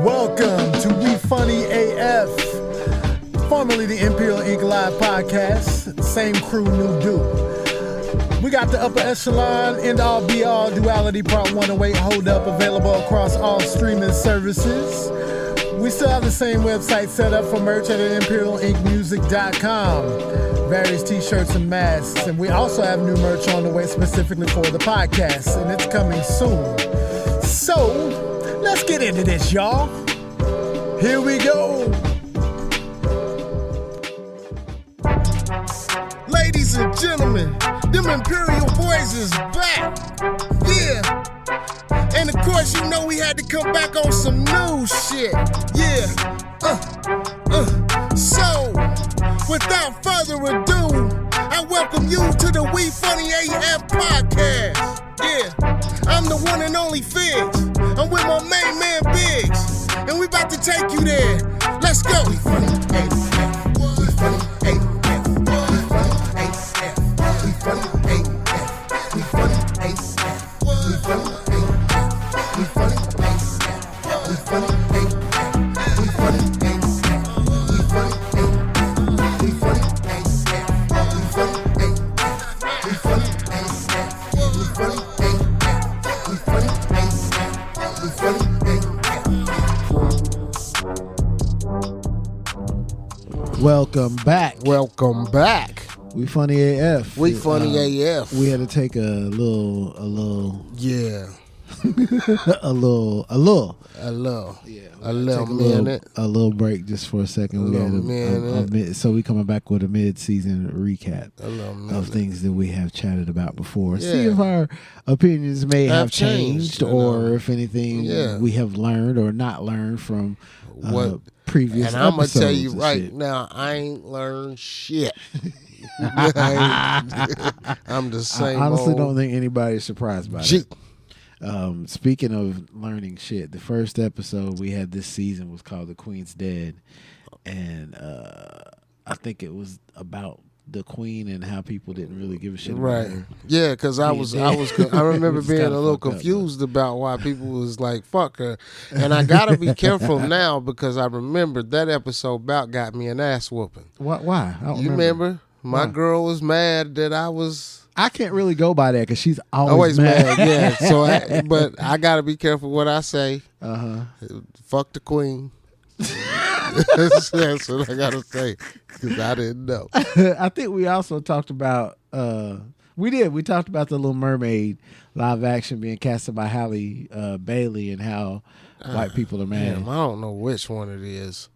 Welcome to We Funny AF, formerly the Imperial Inc Live Podcast. Same crew, new dude. We got the upper echelon, end all be all duality part 108 hold up available across all streaming services. We still have the same website set up for merch at imperialincmusic.com. Various t-shirts and masks, and we also have new merch on the way specifically for the podcast, and it's coming soon. So, let's get into this, y'all. Here we go. Ladies and gentlemen, them Imperial boys is back. Yeah. And of course, you know we had to come back on some new shit. Yeah. So, without further ado, I welcome you to the We Funny AF Podcast. Yeah, I'm the one and only Figs. I'm with my main man Biggs, and we about to take you there. Let's go. We Funny AF. We Funny AF. We Funny AF. We Funny AF. We Funny AF. We Funny AF. We Funny AF. We Funny AF. We Funny AF. We Funny AF. We Funny AF. We Funny AF. We Funny AF. We Funny AF. We Funny AF. We Funny AF. Welcome back. Welcome back. We Funny AF. We Funny AF. We had to take a little Yeah. a little Yeah. A little minute. a little break just for a second. We had so we coming back with a mid-season recap of things that we have chatted about before. Yeah. See if our opinions may have changed, or if anything we have learned or not learned from What previous and I'm gonna episodes. tell you and right shit. now, I ain't learned shit. I'm the same. I honestly old don't think anybody's surprised by G. it. Speaking of learning shit, the first episode we had this season was called "The Queen's Dead," and I think it was about the Queen and how people didn't really give a shit about Right. her. Yeah, because I remember Which is being kinda a little fucked up, confused about why people was like, fuck her. And I got to be careful now because I remember that episode about got me an ass whooping. Why? I don't You remember? My Why? girl was mad that I was I can't really go by that because she's always always mad. mad. Yeah. So, but I got to be careful what I say. Fuck the Queen. That's what I got to say because I didn't know. I think we also talked about we talked about the Little Mermaid live action being casted by Halle Bailey and how white people are mad. Damn, I don't know which one it is,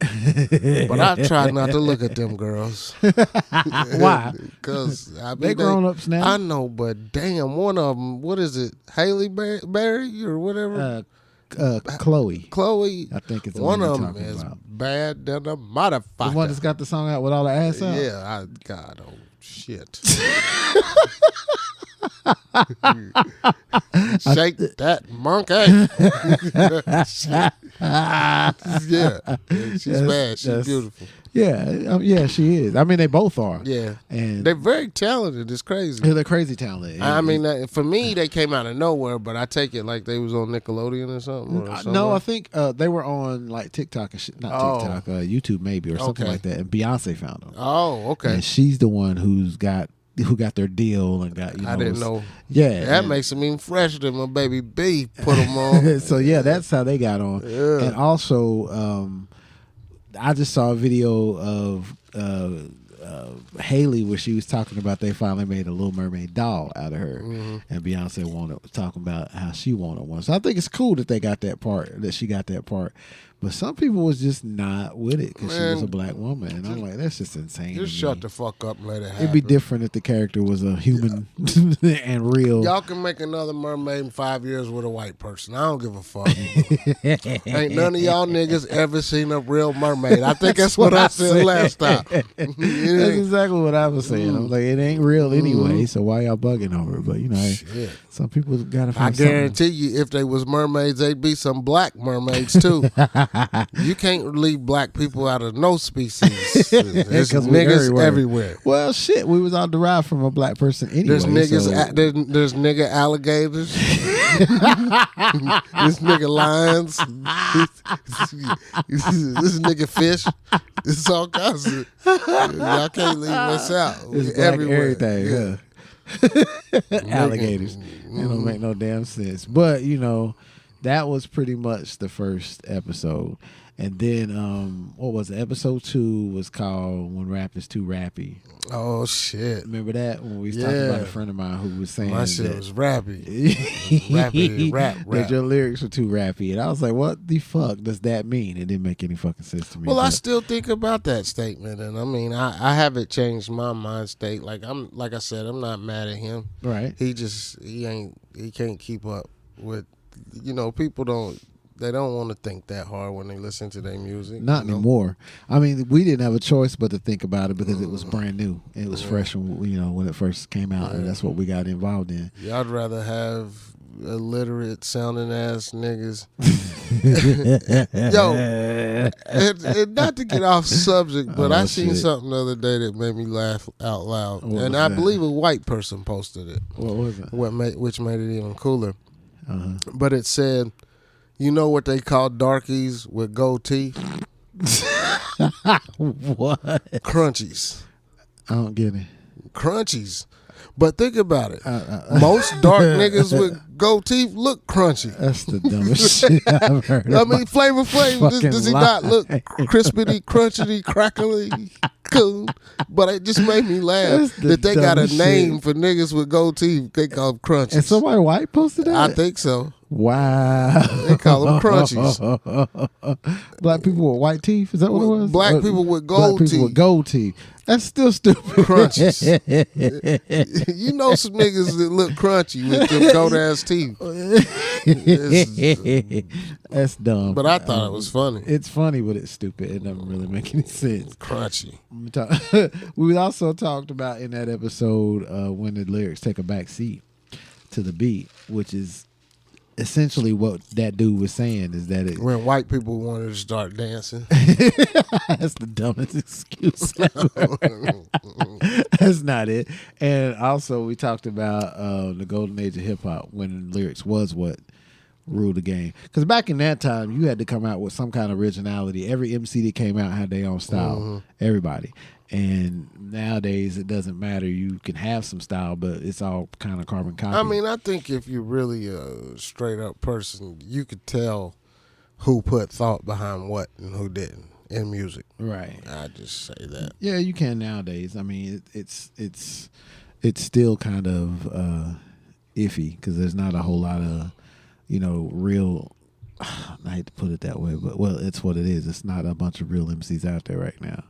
but I try not to look at them girls. Why? Because They grown ups now. I know, but damn, one of them. What is it? Halle Berry or whatever. Chloe. Chloe. I think it's the one one of you're them talking is about. bad than a motherfucker. The one that's got the song out with all the ass out. Yeah, God, oh shit. Shake that monkey. Yeah, she's bad. She's beautiful. Yeah, she is. I mean, they both are. Yeah, and they're very talented. It's crazy. they're crazy talented. I mean, for me, they came out of nowhere, but I take it like they was on Nickelodeon or something. Or no, I think they were on like TikTok and shit. Not TikTok, YouTube maybe or something like that. And Beyonce found them. Oh, okay. And she's the one who got their deal and got. I didn't know. Yeah, that makes them even fresher than my baby B put them on. So yeah, that's how they got on. Yeah. And also, I just saw a video of Haley where she was talking about they finally made a Little Mermaid doll out of her, and Beyonce was talking about how she wanted one. So I think it's cool that they got that part, that she got that part. But some people was just not with it because she was a black woman, and I'm like, that's just insane. Just shut the fuck up and let it happen. It'd be different if the character was a human and real. Y'all can make another mermaid in 5 years with a white person. I don't give a fuck. Ain't none of y'all niggas ever seen a real mermaid. I think that's what I said last time. That's exactly what I was saying. I was like, it ain't real anyway, so why y'all bugging over it? But you know, some people gotta find I guarantee you, if they was mermaids, they'd be some black mermaids too. You can't leave black people out of no species. There's niggas everywhere. Well, shit, we was all derived from a black person anyway. There's niggas. There's nigga alligators. This nigga lions. This nigga fish. It's all kinds of. Y'all can't leave us out. It's black everywhere. Everything. Yeah. Alligators. It don't make no damn sense. But that was pretty much the first episode. And then, what was it? Episode 2 was called "When Rap Is Too Rappy." Oh shit! Remember that when we was talking about a friend of mine who was saying my shit was rappy, rappy, rap. That your lyrics were too rappy, and I was like, "What the fuck does that mean?" It didn't make any fucking sense to me. Well, I still think about that statement, and I mean, I haven't changed my mind state. Like I said, I'm not mad at him. Right? He can't keep up with, people They don't want to think that hard when they listen to their music. Not anymore. I mean, we didn't have a choice but to think about it because it was brand new. It was fresh when it first came out, and that's what we got involved in. Yeah, I'd rather have illiterate sounding ass niggas. Yo, and not to get off subject, but I seen something the other day that made me laugh out loud, and I believe a white person posted it. What was it? Which made it even cooler. But it said, "You know what they call darkies with gold teeth?" What? Crunchies. I don't get it. Crunchies. But think about it. Most dark niggas with gold teeth look crunchy. That's the dumbest shit I've heard. I mean, Flavor Flav, does he not look crispity, crunchity, crackly, cool? But it just made me laugh that they got a name for niggas with gold teeth. They call them crunchies. And somebody white posted that? I think so. Wow. They call them crunchies. Black people with white teeth? Is that what it was? Black people with gold teeth. Black people with gold teeth. That's still stupid. Crunchies. You know some niggas that look crunchy with them gold ass teeth. That's dumb. But I thought it was funny. It's funny, but it's stupid. It doesn't really make any sense. Crunchy. We also talked about in that episode when the lyrics take a back seat to the beat, which is essentially what that dude was saying is that when white people wanted to start dancing. That's the dumbest excuse ever. That's not it. And also we talked about the golden age of hip hop when lyrics was what ruled the game. Because back in that time, you had to come out with some kind of originality. Every MC that came out had their own style. Everybody. And nowadays, it doesn't matter. You can have some style, but it's all kind of carbon copy. I mean, I think if you're really a straight up person, you could tell who put thought behind what and who didn't in music. Right. I just say that. Yeah, you can nowadays. I mean, it's still kind of iffy because there's not a whole lot of real. I hate to put it that way, but it's what it is. It's not a bunch of real MCs out there right now.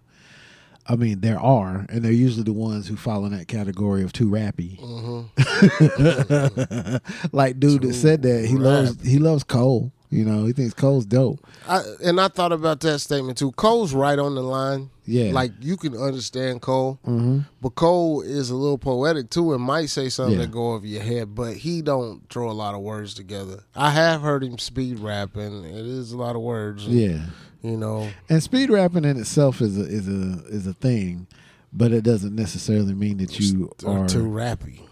I mean, there are, and they're usually the ones who fall in that category of too rappy. Like dude that said that he loves Cole. He thinks Cole's dope. I thought about that statement too. Cole's right on the line. Yeah, like you can understand Cole, but Cole is a little poetic too, and might say something that go over your head. But he don't throw a lot of words together. I have heard him speed rap, and it is a lot of words. Yeah. And speed rapping in itself is a thing, but it doesn't necessarily mean that you are too rappy.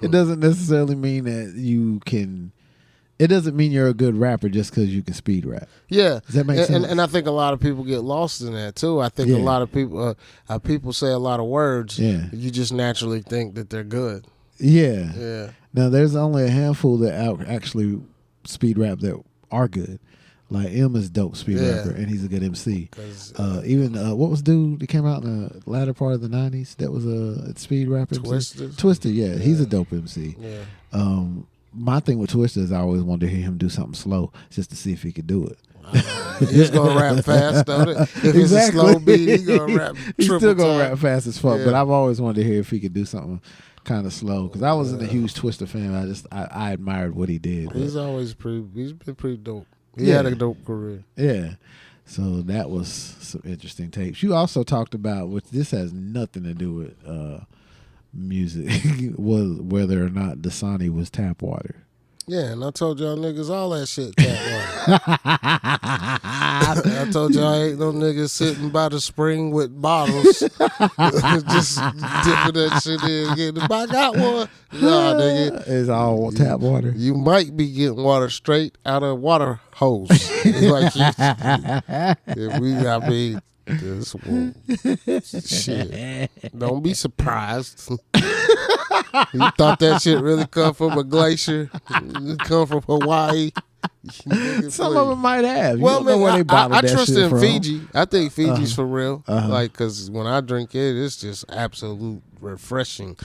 It doesn't necessarily mean that you can. It doesn't mean you're a good rapper just because you can speed rap. Yeah, does that make sense? And I think a lot of people get lost in that too. I think a lot of people people say a lot of words. Yeah, you just naturally think that they're good. Yeah. Now there's only a handful that actually speed rap that are good. Like M is dope speed rapper, and he's a good MC. Even what was dude that came out in the latter part of the 90s that was a speed rapper? Twister, yeah, he's a dope MC. Yeah. My thing with Twister is I always wanted to hear him do something slow just to see if he could do it. He's gonna rap fast, don't it? If it's a slow beat, he's gonna rap. He's still gonna rap fast as fuck. But I've always wanted to hear if he could do something kind of slow because I wasn't a huge Twister fan. I admired what he did. He's been pretty dope. He had a dope career. Yeah. So that was some interesting tapes. You also talked about, which this has nothing to do with music, was whether or not Dasani was tap water. Yeah, and I told y'all niggas all that shit tap water. I told y'all ain't no niggas sitting by the spring with bottles, just dipping that shit in, getting. I got one. Nah, nigga, It's all tap water. you might be getting water straight out of water hose. Like if we got me. This one. Shit. Don't be surprised. You thought that shit really come from a glacier? It come from Hawaii? Some of them might have. You Well, don't know man, where they bottled I that trust shit in from. Fiji. I think Fiji's for real. Like, cause when I drink it, it's just absolute refreshing.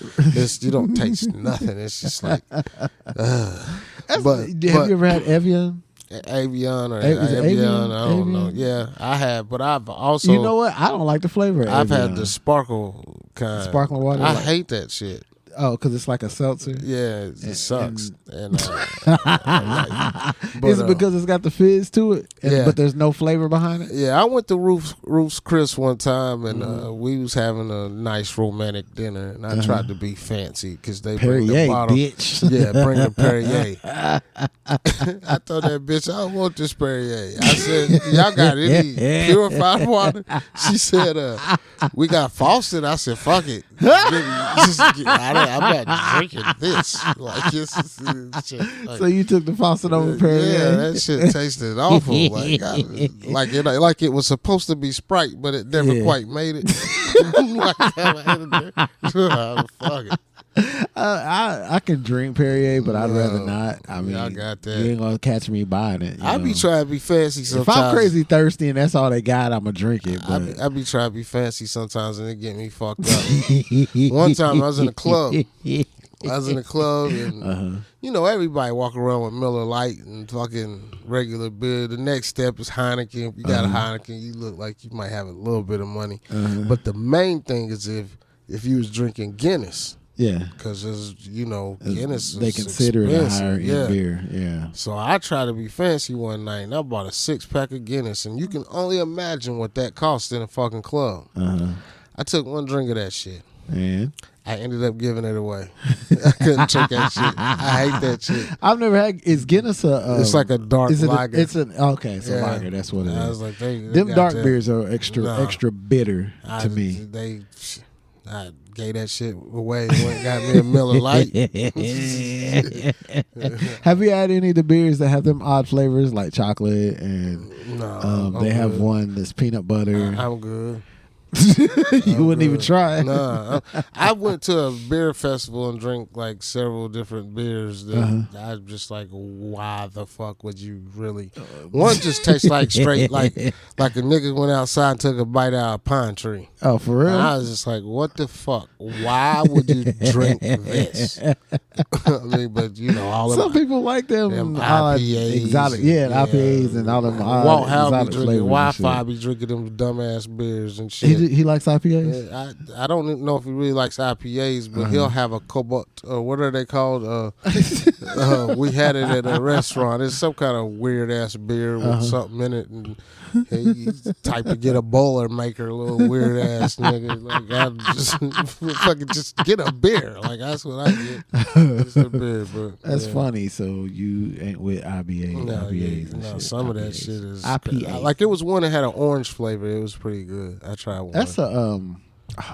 You don't taste nothing. It's just like. Have you ever had Evian? Avion or Is it Avion, I don't Avian? know. Yeah, I have, but I've also. You know what? I don't like the flavor of I've Evian. had the sparkle kind. Sparkling water? I Like- hate that shit. Oh, because it's like a seltzer? Yeah, it sucks. And, Is it because it's got the fizz to it, yeah. but there's no flavor behind it? yeah, I went to Ruth's Chris one time, and we was having a nice romantic dinner, and I tried to be fancy because they bring the Perrier, bottle. bitch. Yeah, bring the Perrier. I told that bitch, I don't want this Perrier. I said, y'all got any purified water? She said, we got Fawcett. I said, fuck it. I'm not drinking this. Like, shit. Like, So you took the Fawcett over Perrier? yeah, that shit tasted awful. Like it was supposed to be Sprite, but it never quite made it. Fuck it. I can drink Perrier, but I'd rather not. I mean, I got that. You ain't gonna catch me buying it. I be trying to be fancy sometimes. If I'm crazy thirsty and that's all they got, I'ma drink it. But I be trying to be fancy sometimes, and it get me fucked up. One time I was in a club. And you know, everybody walk around with Miller Lite and fucking regular beer. The next step is Heineken. If you got a Heineken, you look like you might have a little bit of money. But the main thing is if you was drinking Guinness. yeah, Because, Guinness they is consider it a expensive. higher end beer. Yeah. So I tried to be fancy one night, and I bought a 6-pack of Guinness, and you can only imagine what that cost in a fucking club. I took one drink of that shit. And I ended up giving it away. I couldn't drink that shit. I hate that shit. I've never had. Is Guinness a? It's like a dark lager. It's an it's a Yeah. lager. That's what it is. I was like, they Them got dark that. beers are extra bitter to me. I gave that shit away. Went and got me a Miller Lite. Have you had any of the beers that have them odd flavors like chocolate and No, they I'm have good. one that's peanut butter? I'm good. You wouldn't even try it. Nah, I went to a beer festival and drank like several different beers. That I'm just like, why the fuck would you really? One just tastes like straight like a nigga went outside and took a bite out of a pine tree. Oh, for real? And I was just like, what the fuck? Why would you drink this? I mean, but all Some of them. people like them odd IPAs exotic, and- IPAs and all them odd Walt Howe be exotic drinking flavors and Wi-Fi, shit. be drinking them dumbass beers and shit. He likes IPAs. Yeah, I don't even know if he really likes IPAs, but he'll have a cobalt. What are they called? We had it at a restaurant. It's some kind of weird ass beer with something in it, and he's type to get a bowler maker, a little weird ass nigga. Like I just fucking just get a beer. Like that's what I get. It's a beer, but That's funny. So you ain't with IPAs. No, IPAs and no, shit. some of that IPAs. shit is IPA. Like it was one that had an orange flavor. It was pretty good. I tried one. That's a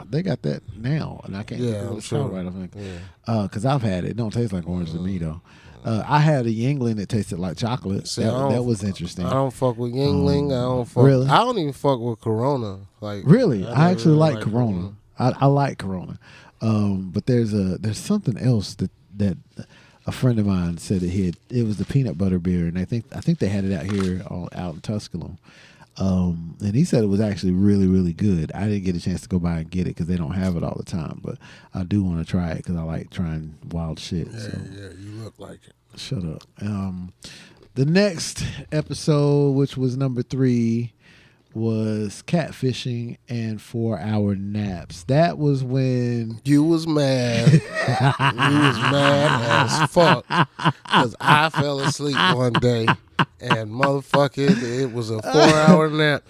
they got that now, and I can't think of what I'm it's sure. called right. I think Yeah. because I've had it. It don't taste like orange to me though. I had a Yingling that tasted like chocolate. See, that was interesting. I don't fuck with Yingling. I don't fuck. Really? I don't even fuck with Corona. Like Really, I actually never like Corona. I like Corona, but there's something else that a friend of mine said that it was the peanut butter beer, and I think they had it out here out in Tusculum. And he said it was actually really, really good. I didn't get a chance to go by and get it because they don't have it all the time, but I do want to try it because I like trying wild shit. Yeah, so. yeah, you look like it. Shut up. The next episode, which was number 3, was catfishing and 4-hour naps. That was when You was mad. You was mad as fuck because I fell asleep one day And motherfucker, it was a 4-hour nap.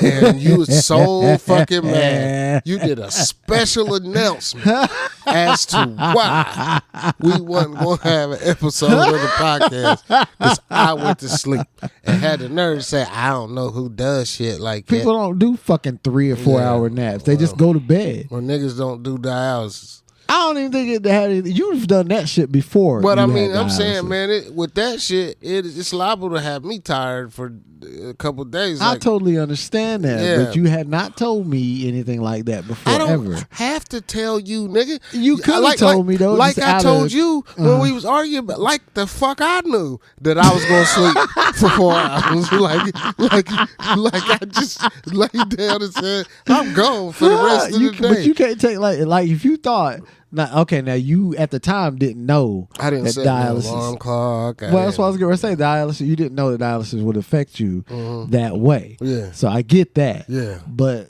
And you was so fucking mad. You did a special announcement as to why we wasn't going to have an episode of the podcast. Because I went to sleep and had the nerve to say, I don't know who does shit like that. People don't do fucking 3 or 4 hour naps. They just go to bed. Well, niggas don't do dialysis. I don't even think it had anything. You've done that shit before. But I mean, I'm saying, man, with that shit, it's liable to have me tired for a couple of days. I totally understand that, but you had not told me anything like that before. I don't ever have to tell you, nigga. You could have told me though. Like I told you when we was arguing, but like the fuck I knew that I was gonna sleep for 4 hours. like I just laid down and said, I'm gone for the rest of the day. But you can't take like if you thought. Now you at the time didn't know I didn't that set dialysis. No alarm clock. Well, that's what I was going to say. Dialysis, you didn't know that dialysis would affect you that way. Yeah. So I get that. Yeah. But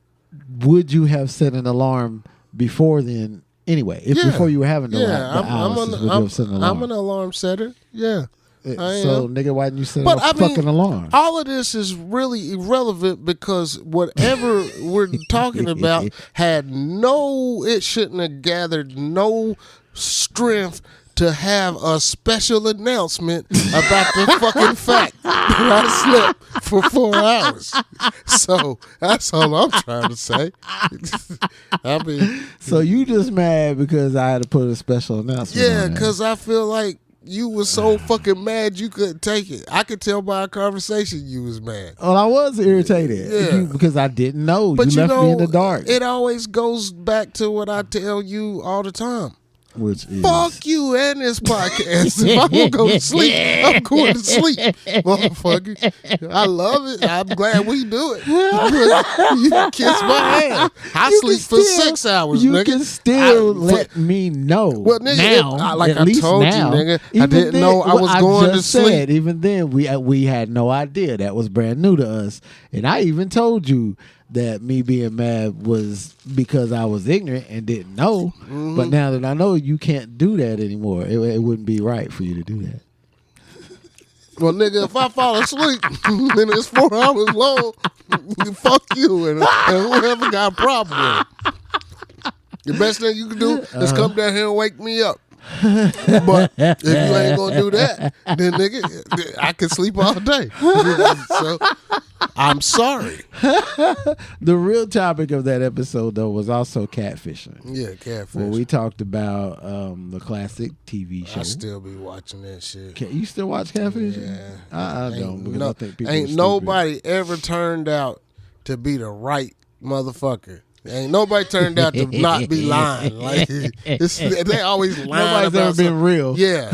would you have set an alarm before then? Anyway, before you were having dialysis, would you have set an alarm? I'm an alarm setter. Yeah. So, nigga, why didn't you set a fucking alarm? All of this is really irrelevant because whatever we're talking about it shouldn't have gathered no strength to have a special announcement about the fucking fact that I slept for 4 hours. So that's all I'm trying to say. I mean, so you just mad because I had to put a special announcement? Yeah, because I feel like you was so fucking mad you couldn't take it. I could tell by our conversation you was mad. Well, I was irritated because I didn't know. But you left me in the dark. It always goes back to what I tell you all the time. Which is fuck you and this podcast. If I'm gonna go to sleep, I'm going to sleep, motherfucker. I love it. I'm glad we do it. You can kiss my hand. I sleep for 6 hours. You nigga. can still let me know. Well, nigga, now, like I told now, you, nigga, I didn't know I was going to sleep. Even then, we had no idea. That was brand new to us, and I even told you that me being mad was because I was ignorant and didn't know. Mm-hmm. But now that I know, you can't do that anymore. It wouldn't be right for you to do that. Well, nigga, if I fall asleep and it's 4 hours long, fuck you and whoever got a problem with it. The best thing you can do is come down here and wake me up. But if you ain't gonna do that, then nigga, I can sleep all day. So I'm sorry. The real topic of that episode though was also catfishing. Yeah, catfishing. Well, we talked about the classic TV show. I still be watching that shit. You still watch catfishing? Yeah, I don't because I think people ain't nobody ever turned out to be the right motherfucker. Ain't nobody turned out to not be lying. Like they always lying. Nobody's ever been real. Yeah,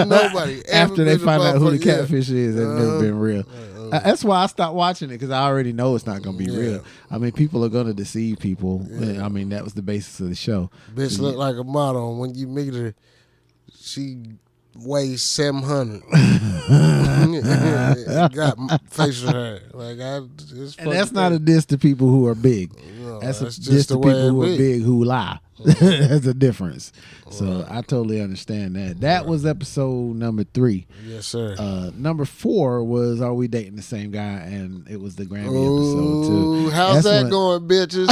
nobody. After they find out who the catfish is, they've never been real. That's why I stopped watching it because I already know it's not going to be real. I mean, people are going to deceive people. Yeah. I mean, that was the basis of the show. Bitch look like a model, and when you meet her, she weighs 700. Got facial hair. And that's not a diss to people who are big. No, that's a diss to people who are big who lie. That's a difference. So I totally understand that. That was episode number 3. Yes, sir. Number 4 was Are We Dating the Same Guy? And it was the Grammy episode too. How's that going, bitches?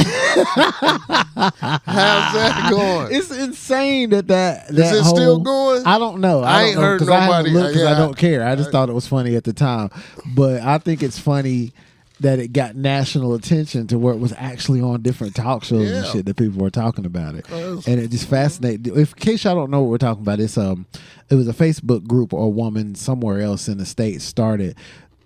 How's that going? It's insane that is it still going? I don't know. I ain't heard nobody. Because I don't care. I just thought it was funny at the time. But I think it's funny that it got national attention to where it was actually on different talk shows and shit that people were talking about it. And it just fascinated. In case y'all don't know what we're talking about, it was a Facebook group or a woman somewhere else in the States started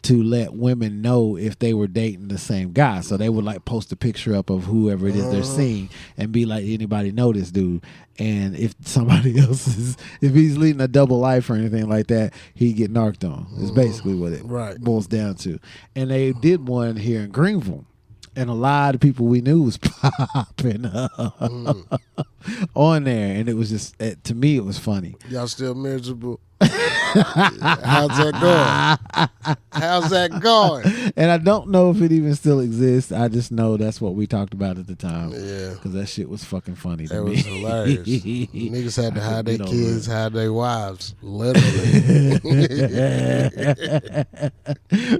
to let women know if they were dating the same guy. So they would like post a picture up of whoever it is they're seeing and be like, anybody know this dude? And if somebody else if he's leading a double life or anything like that, he'd get narked on. It's basically what it boils down to. And they did one here in Greenville. And a lot of people we knew was popping up on there. And it was just, to me, it was funny. Y'all still miserable? How's that going? How's that going? And I don't know if it even still exists. I just know that's what we talked about at the time. Yeah. Because that shit was fucking funny to That me. was hilarious. Niggas had to hide their kids, hide their wives. Literally.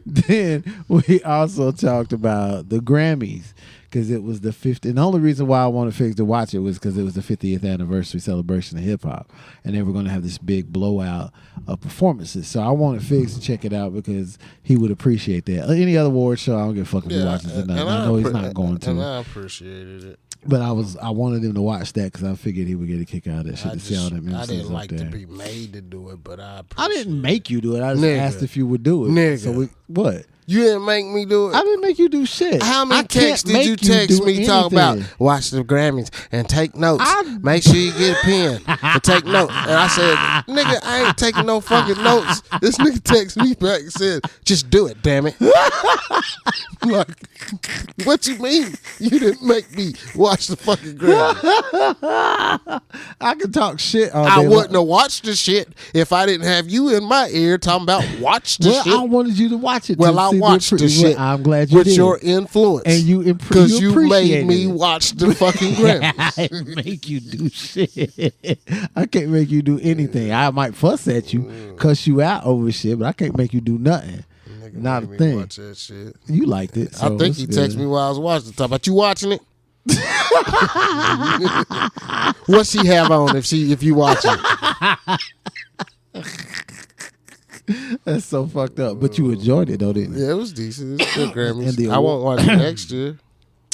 Then we also talked about the Grammys. Because it was the 50th. And the only reason why I wanted Figs to watch it was because it was the 50th anniversary celebration of hip hop. And they were going to have this big blowout of performances. So I wanted Figs to check it out because he would appreciate that. Any other award show, I don't give a fuck if he watches it. I know he's not going to. And I appreciated it. But I wanted him to watch that because I figured he would get a kick out of that shit to see all that music. I didn't like there. to be made to do it, but I didn't make you do it. I just asked if you would do it. Nigga. So what? You didn't make me do it. I didn't make you do shit. How many texts did you text me talking about watch the Grammys and take notes? Make sure you get a pen and take notes. And I said, nigga, I ain't taking no fucking notes. This nigga texted me back and said, just do it, damn it. Like, what you mean? You didn't make me watch the fucking Grammys. I could talk shit all day. I wouldn't have watched the shit if I didn't have you in my ear talking about watch the shit. I wanted you to watch it. Well, I watched the shit. I'm glad you with did. Your influence, and because you made me it. watch the fucking Grammys. I didn't make you do shit. I can't make you do anything. I might fuss at you, cuss you out over shit, but I can't make you do nothing. Nigga Not a made me thing. watch that shit. You liked it. So I think he texted me while I was watching. Talk about you watching it. What she have on if you watching it? That's so fucked up. But you enjoyed it though, didn't you? Yeah, it was decent. It's good Grammys. And I won't watch it next year.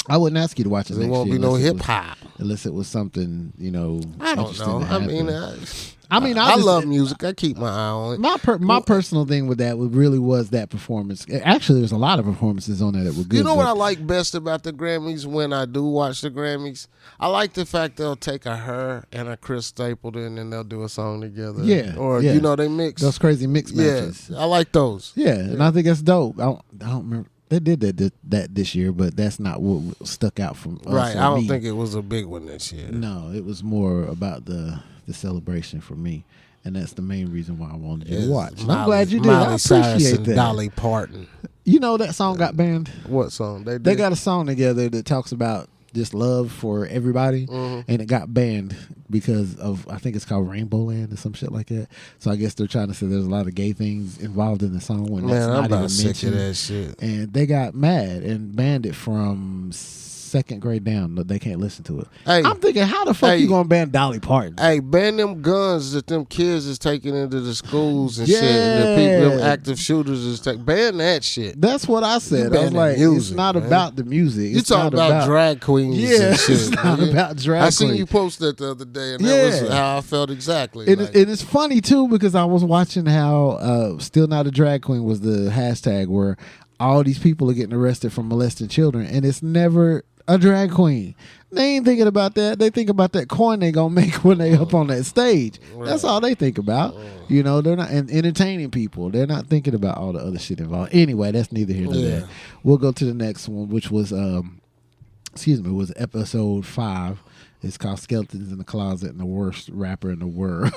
I wouldn't ask you to watch it There next won't year. be no unless it hip was- hop. Unless it was something, I don't interesting know. to I mean, happen. I love music. I keep my eye on it. My personal thing with that really was that performance. Actually, there's a lot of performances on there that were good. You know what I like best about the Grammys when I do watch the Grammys? I like the fact they'll take a her and a Chris Stapleton and they'll do a song together. Yeah. Or, yeah. they mix. Those crazy mix matches. Yeah, I like those. Yeah, and I think that's dope. I don't remember. They did that this year, but that's not what stuck out from us. Right. or I don't me. think it was a big one this year. No, it was more about the celebration for me. And that's the main reason why I wanted you to watch. And I'm glad you did. Miley I Cyrus appreciate and that. Dolly Parton. You know that song got banned? What song? They got a song together that talks about just love for everybody, and it got banned because of, I think it's called Rainbow Land or some shit like that. So I guess they're trying to say there's a lot of gay things involved in the song when that's Man, not I'm about even sick mentioned. of that shit. And they got mad and banned it from second grade down. They can't listen to it. Hey, I'm thinking, how the fuck you gonna ban Dolly Parton? Hey, ban them guns that them kids is taking into the schools and shit. And the people, them active shooters is taking. Ban that shit. That's what I said. I was like, music, it's not man. about the music. You It's talking not about drag queens Yeah, and shit. it's not about drag I seen queens. you post that the other day, and that was Yeah. how I felt exactly. It is funny too because I was watching how "Still Not a Drag Queen" was the hashtag where all these people are getting arrested for molesting children, and it's never a drag queen. They ain't thinking about that. They think about that coin they gonna make when they up on that stage. That's all they think about. They're not entertaining people. They're not thinking about all the other shit involved. Anyway, that's neither here nor there. We'll go to the next one, which was was episode 5. It's called Skeletons in the Closet and the Worst Rapper in the World.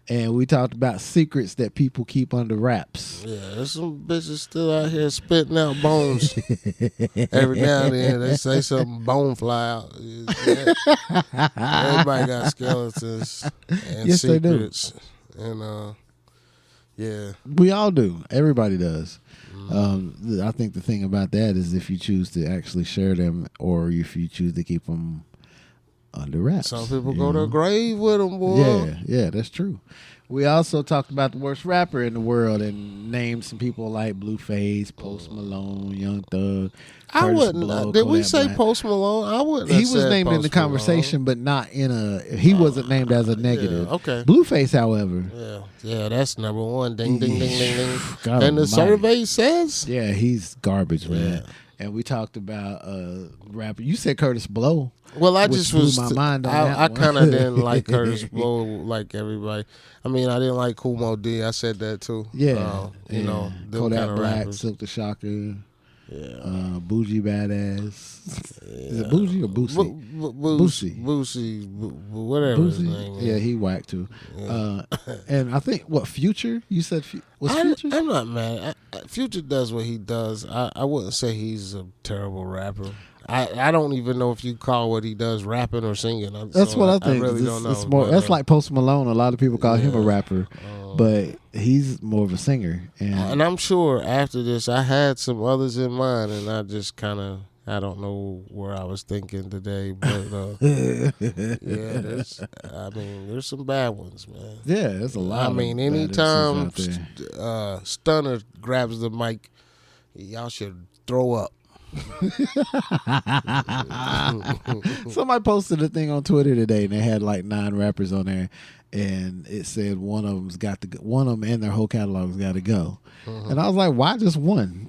And we talked about secrets that people keep under wraps. Yeah, there's some bitches still out here spitting out bones. Every now and then they say something, bone fly out. Everybody got skeletons and Yes, they do. secrets. And yeah. We all do. Everybody does. I think the thing about that is if you choose to actually share them or if you choose to keep them under wraps. Some people go to the grave with them, boy. Yeah, that's true. We also talked about the worst rapper in the world and named some people like Blueface, Post Malone, Young Thug. I Curtis wouldn't. Blow, Did we Kodak say Black. Post Malone? I wouldn't. He have was said named in the Post conversation, but not in a. He wasn't named as a negative. Yeah, okay. Blueface, however, Yeah, that's number one. Ding, ding, ding, ding, ding. God And the almighty. survey says, yeah, he's garbage, man. And we talked about rapper. You said Curtis Blow. well, I Which just blew was. my mind on I that one. kind of didn't like Curtis Blow like everybody. I mean, I didn't like Kumo D. I said that too. Yeah, You know, them Kodak kind of Black, rappers. Silk the Shocker. Bougie Badass. Is it Bougie or Boosie? Boosie, whatever his name is. Yeah, he whacked too. Yeah. And I think Future? You said was Future? I'm not mad. Future does what he does. I wouldn't say he's a terrible rapper. I don't even know if you call what he does rapping or singing. That's what I think. I really don't know. It's more, that's like Post Malone. A lot of people call him a rapper, but he's more of a singer. And I'm sure after this, I had some others in mind, and I just kind of, I don't know where I was thinking today, but there's some bad ones, man. Yeah, there's a lot. I mean, anytime Stunner grabs the mic, y'all should throw up. Somebody posted a thing on Twitter today, and they had like 9 rappers on there, and it said one of them and their whole catalog's got to go. And I was like, why just one?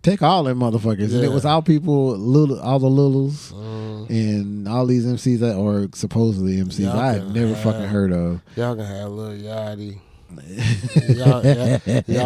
Take all them motherfuckers. And it was all people, all the littles, and all these MCs that are supposedly MCs I had never fucking heard of. Y'all can have Lil Yachty. y'all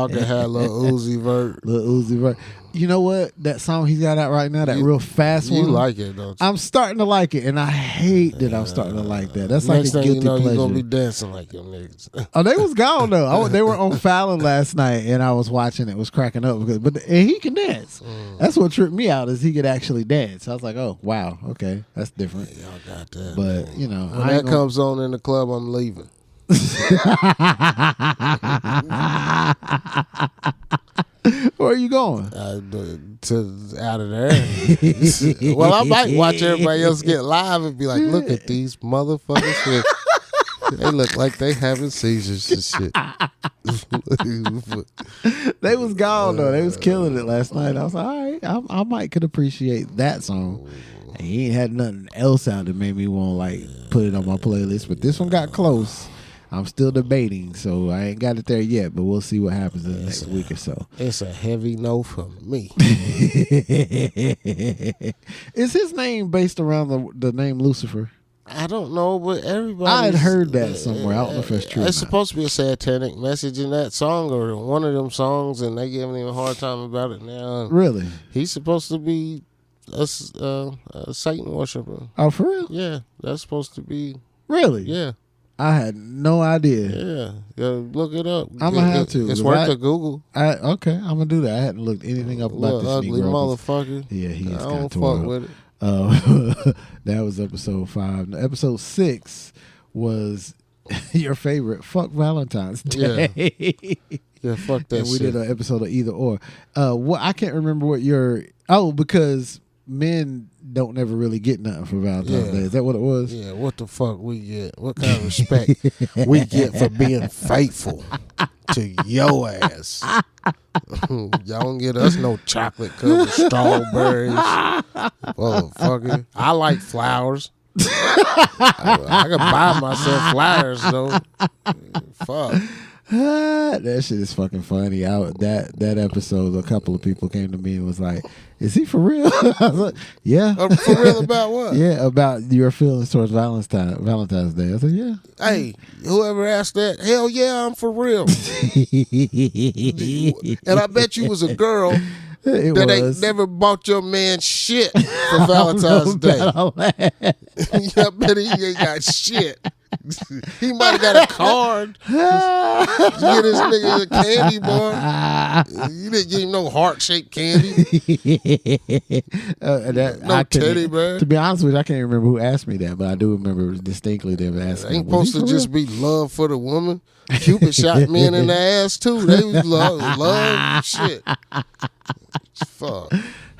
can have Lil Uzi Vert. Lil Uzi Vert. You know what? That song he's got out right now, that real fast one. You like it, don't you? I'm starting to like it, and I hate that I'm starting to like that. That's like a guilty pleasure. Next thing you know, you're going to be dancing like them niggas. Oh, they was gone, though. They were on Fallon last night, and I was watching it. Was cracking up. And he can dance. That's what tripped me out, is he could actually dance. I was like, oh, wow. Okay. That's different. Yeah, y'all got that. But, man. You know. When that comes on in the club, I'm leaving. Where are you going? Out of there. Well, I might watch everybody else get live and be like, look at these motherfuckers. They look like they having seizures and shit. They was gone, though. They was killing it last night. I was like, all right, I might could appreciate that song. And he ain't had nothing else out that made me want to like put it on my playlist. But this one got close. I'm still debating, so I ain't got it there yet, but we'll see what happens in the next week or so. It's a heavy no for me. Is his name based around the name Lucifer? I don't know, but everybody. I had heard that somewhere. I don't know if that's true. It's supposed to be a satanic message in that song or one of them songs, and they giving him a hard time about it now. Really? He's supposed to be a Satan worshiper. Oh, for real? Yeah, that's supposed to be. Really? Yeah. I had no idea. Yeah, look it up. I'm gonna have to. It's worth a Google. Okay, I'm gonna do that. I hadn't looked anything up about this ugly Negro. motherfucker. Yeah, he is I kind of don't fuck with it. That was episode 5. Episode 6 was your favorite. Fuck Valentine's Day. Yeah, fuck that. And we shit. did an episode of Either Or. What I can't remember what your because men don't never really get nothing for Valentine's Day. Is that what it was? Yeah, what the fuck we get? What kind of respect we get for being faithful to your ass? Y'all don't get us no chocolate covered strawberries. Motherfucker. I like flowers. I can buy myself flowers though. Fuck. That shit is fucking funny. That episode, a couple of people came to me and was like, "Is he for real?" I was like, "Yeah." For real about what? Yeah, about your feelings towards Valentine's Day. I said, "Yeah." Hey, whoever asked that, hell yeah, I'm for real. And I bet you was a girl that ain't never bought your man shit for Valentine's Day. I bet he ain't got shit. He might have got a card to get this nigga a candy bar. You didn't give him no heart-shaped candy. No teddy bear. To be honest with you, I can't remember who asked me that, but I do remember distinctly them asking. Ain't supposed to just be love for the woman. Cupid shot men in the ass too. They was love shit. Fuck.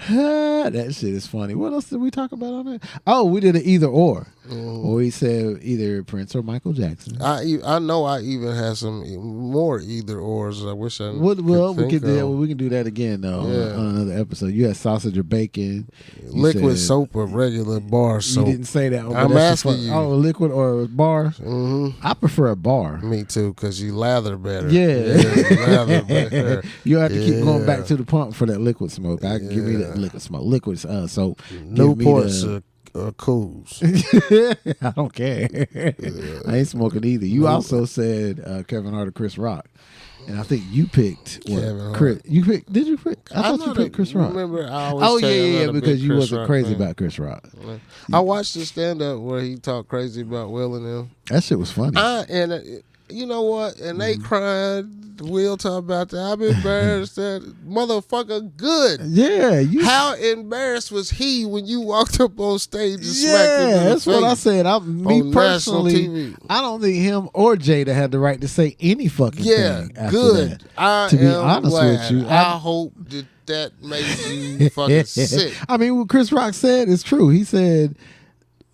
That shit is funny. What else did we talk about on that? Oh, we did an Either Or. Or we said either Prince or Michael Jackson. I know I even had some more Either Ors. I wish I we can do that again though on another episode. You had sausage or bacon. Liquid soap or regular bar soap. You didn't say that. I'm asking you. Oh, liquid or bar? I prefer a bar. Me too, because you lather better. Yeah. You lather better. You have to keep going back to the pump for that liquid smoke. I can give me that liquid smoke. Liquid soap. Newports Cools. I don't care. I ain't smoking either. You also said Kevin Hart or Chris Rock. And I think you picked Kevin Hart. Chris. You picked? Did you pick? I thought you picked Chris Rock. Remember, I always Because you Chris wasn't Rock crazy fan. about Chris Rock. I watched the stand up where he talked crazy about Will and them. That shit was funny. You know what? And they cried. Will talk about that. I'm embarrassed that motherfucker good. Yeah. How embarrassed was he when you walked up on stage and smacked him in the that's what I face said. Me on personally, national TV? I don't think him or Jada had the right to say any fucking thing. After good. That. I To be am honest glad. with you, I hope that made you fucking sick. I mean, what Chris Rock said is true. He said,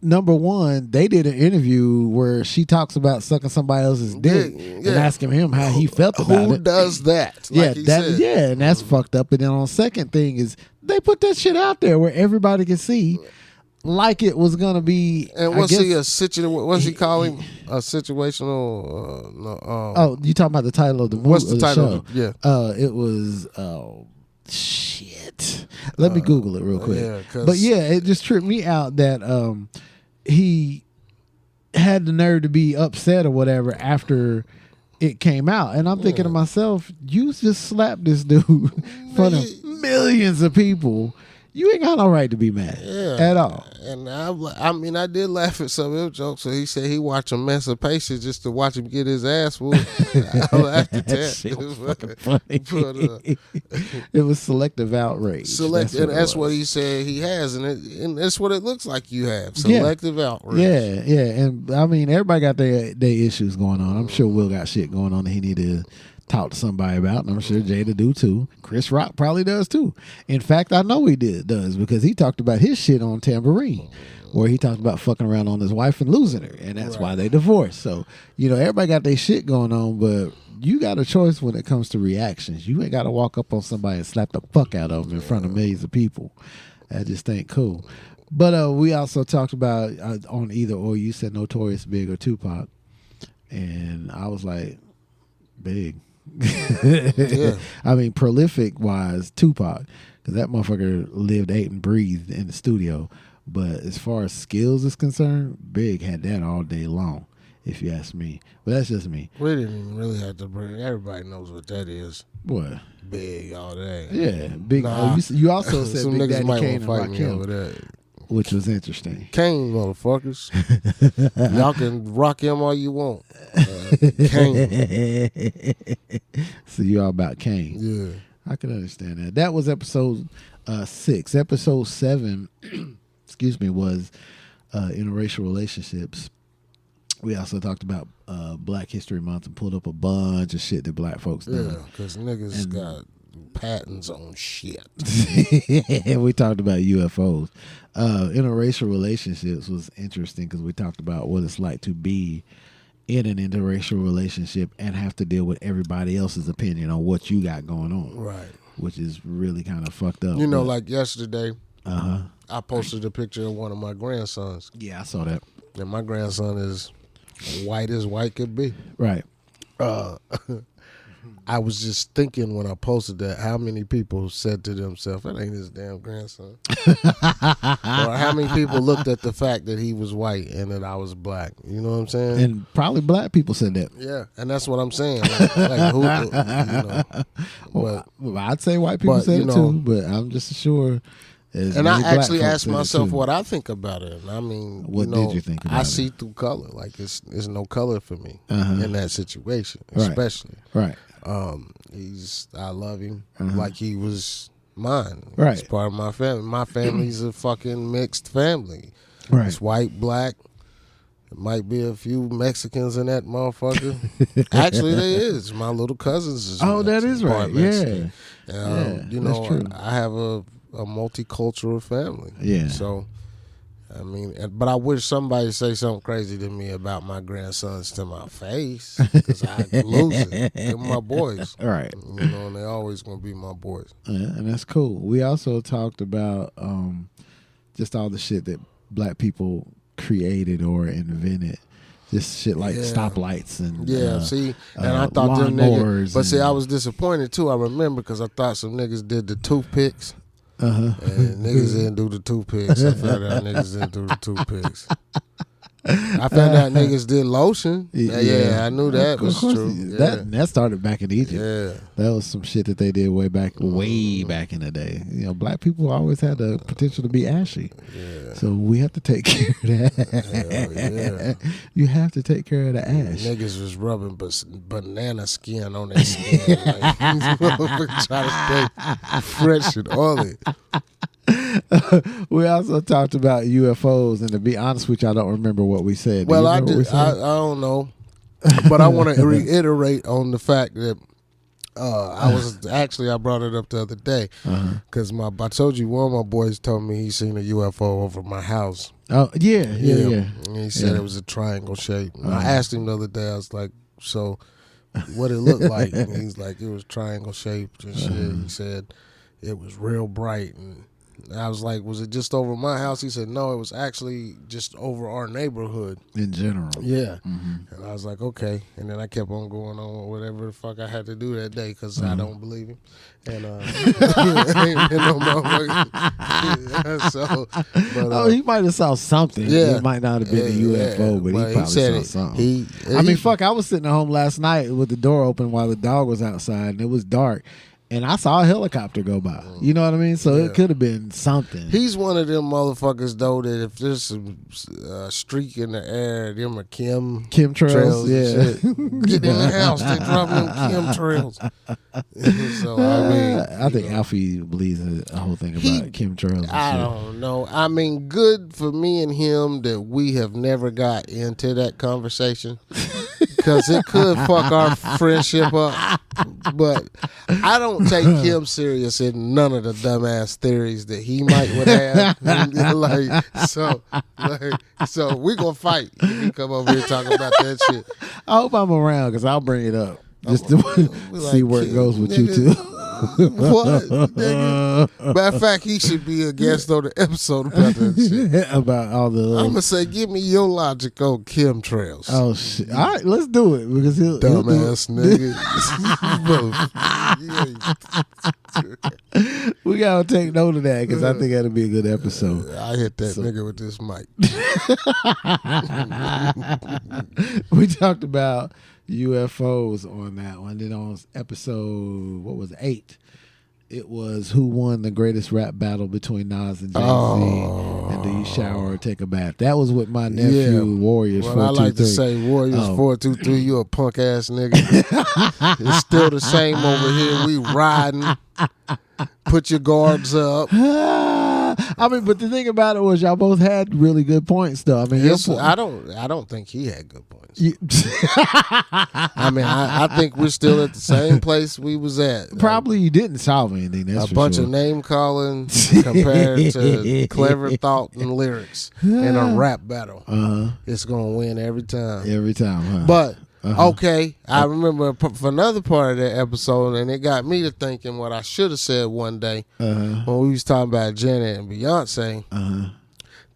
number one, they did an interview where she talks about sucking somebody else's dick and asking him how he felt about Who it. does that? Like he said. And that's fucked up. And then on the second thing is they put that shit out there where everybody can see, like it was gonna be. And what's he call him? A situational. Oh, you talking about the title of the movie? What's the show? title? Yeah. It was. Shit. Let me Google it real quick. But it just tripped me out that he had the nerve to be upset or whatever after it came out. And I'm thinking to myself, you just slapped this dude in front of millions of people. You ain't got no right to be mad at all. And I did laugh at some of them jokes. So he said he watched Emancipation just to watch him get his ass whooped. I laughed at that. Shit was fucking funny. It was selective outrage. That's what he said he has, and that's what it looks like you have. Selective outrage. Yeah. And I mean, everybody got their issues going on. I'm sure Will got shit going on that he need to talk to somebody about, and I'm sure Jada do too. Chris Rock probably does too. In fact, I know he does because he talked about his shit on Tambourine, where he talked about fucking around on his wife and losing her, and that's why they divorced. So, everybody got their shit going on, but you got a choice when it comes to reactions. You ain't got to walk up on somebody and slap the fuck out of them in front of millions of people. That just ain't cool. But we also talked about on either or. You said Notorious Big or Tupac, and I was like, Big. I mean, prolific wise, Tupac, because that motherfucker lived, ate, and breathed in the studio. But as far as skills is concerned, Big had that all day long, if you ask me. But that's just me. We didn't even really have to bring. Everybody knows what that is. What? Big all day. Yeah, Big. You also said some Big niggas Daddy might Kane want to and fight me Rakim, over that. which was interesting. Kane, motherfuckers. Y'all can rock him all you want. Kane. So you all about Kane. Yeah. I can understand that. That was episode 6. Episode 7, excuse me, was interracial relationships. We also talked about Black History Month and pulled up a bunch of shit that black folks done. Yeah, because niggas got patents on shit. We talked about UFOs. Interracial relationships was interesting because we talked about what it's like to be in an interracial relationship and have to deal with everybody else's opinion on what you got going on. Right. Which is really kind of fucked up. Like yesterday, I posted a picture of one of my grandsons. Yeah, I saw that. And my grandson is white as white could be. Right. I was just thinking when I posted that, how many people said to themselves, that ain't his damn grandson. Or how many people looked at the fact that he was white and that I was black. You know what I'm saying? And probably black people said that. Yeah, and that's what I'm saying. Like who, Well, I'd say white people said it too, but I'm just sure. And I actually asked myself what I think about it. And I mean, what did you think about it? I see through color. Like it's no color for me in that situation, especially. Right. I love him like he was mine. Right. He's part of my family. My family's a fucking mixed family. Right. It's white, black. There might be a few Mexicans in that motherfucker. Actually, there is. My little cousins is Mexican, that is right. Mexican. Yeah. That's true. I have a multicultural family. Yeah. So, I mean, but I wish somebody say something crazy to me about my grandsons to my face because I lose it. They're my boys. Right. And they're always going to be my boys. Yeah, and that's cool. We also talked about just all the shit that black people created or invented. Just shit like stoplights and I thought them niggas. But see, I was disappointed too. I remember because I thought some niggas did the toothpicks. And niggas didn't do the toothpicks. I found out niggas didn't do the toothpicks. I found out niggas did lotion. Yeah, I knew that was true. That started back in Egypt. Yeah, that was some shit that they did way back in the day. You know, black people always had the potential to be ashy. Yeah. So we have to take care of that. You have to take care of the ash. Niggas was rubbing banana skin on their skin. Like, try to stay fresh and oily. We also talked about UFOs, and to be honest with you, I don't remember what we said. Well, I don't know, but I want to reiterate on the fact that I brought it up the other day because I told you one of my boys told me he seen a UFO over my house. Oh yeah. And he said it was a triangle shape. And I asked him the other day. I was like, so what it looked like? And he's like, it was triangle shaped and shit. He said it was real bright and. I was like, was it just over my house? He said, no, it was actually just over our neighborhood. In general. Yeah. And I was like, okay. And then I kept on going on with whatever the fuck I had to do that day because I don't believe him. And ain't been no motherfucker. He might have saw something. Yeah. It might not have been a UFO, but he probably saw something. I was sitting at home last night with the door open while the dog was outside, and it was dark. And I saw a helicopter go by. You know what I mean? So it could have been something. He's one of them motherfuckers, though, that if there's a streak in the air, them are chemtrails. Yeah. Get in the house, they drop them chemtrails. So, I think Alfie believes a whole thing about chemtrails. I don't know. I mean, good for me and him that we have never got into that conversation. Because it could fuck our friendship up. But I don't take him serious in none of the dumbass theories that he might would have. So we gonna fight if he come over here talking about that shit. I hope I'm around because I'll bring it up just to see where it goes with you two. What? Nigga? Matter of fact, he should be a guest on the episode about that shit. About all the. I'm gonna say, give me your logic on chemtrails. Oh shit! All right, let's do it because he'll dumbass nigga. We gotta take note of that because I think that'll be a good episode. I hit that nigga with this mic. We talked about UFOs on that one. Then on episode, 8? It was who won the greatest rap battle between Nas and Jay-Z, and do you shower or take a bath? That was with my nephew, Warriors 423. I like to say Warriors 423, you a punk ass nigga. It's still the same over here. We riding. Put your guards up. I mean, but the thing about it was y'all both had really good points, though. I mean, I don't think he had good points. I mean, I think we're still at the same place we was at. Probably you didn't solve anything. That's a bunch of name calling compared to clever thought and lyrics in a rap battle. It's gonna win every time. Every time, huh? But. Okay, I remember for another part of that episode, and it got me to thinking what I should have said one day when we was talking about Janet and Beyonce.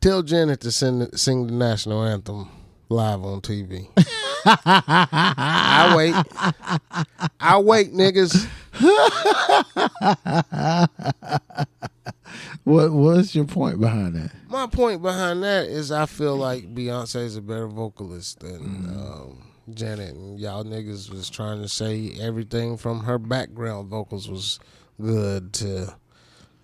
Tell Janet to sing the national anthem live on TV. I wait, niggas. What's your point behind that? My point behind that is I feel like Beyonce is a better vocalist than Janet, and y'all niggas was trying to say everything from her background vocals was good to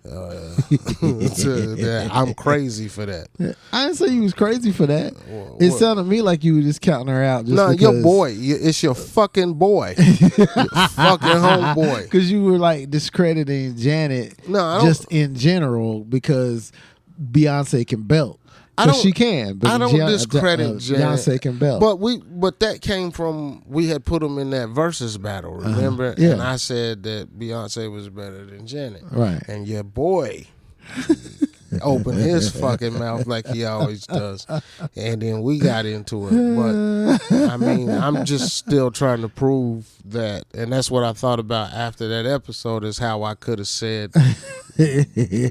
that. I'm crazy for that. I didn't say you was crazy for that. It sounded to me like you were just counting her out. Your boy. It's your fucking boy. Your fucking homeboy. Because you were like discrediting Janet just in general because Beyonce can belt. She can. But I don't discredit Janet. Beyonce can belt. But that came from we had put them in that versus battle, remember? Yeah. And I said that Beyonce was better than Janet. Right. And your boy opened his fucking mouth like he always does. And then we got into it. But I mean, I'm just still trying to prove that, and that's what I thought about after that episode is how I could have said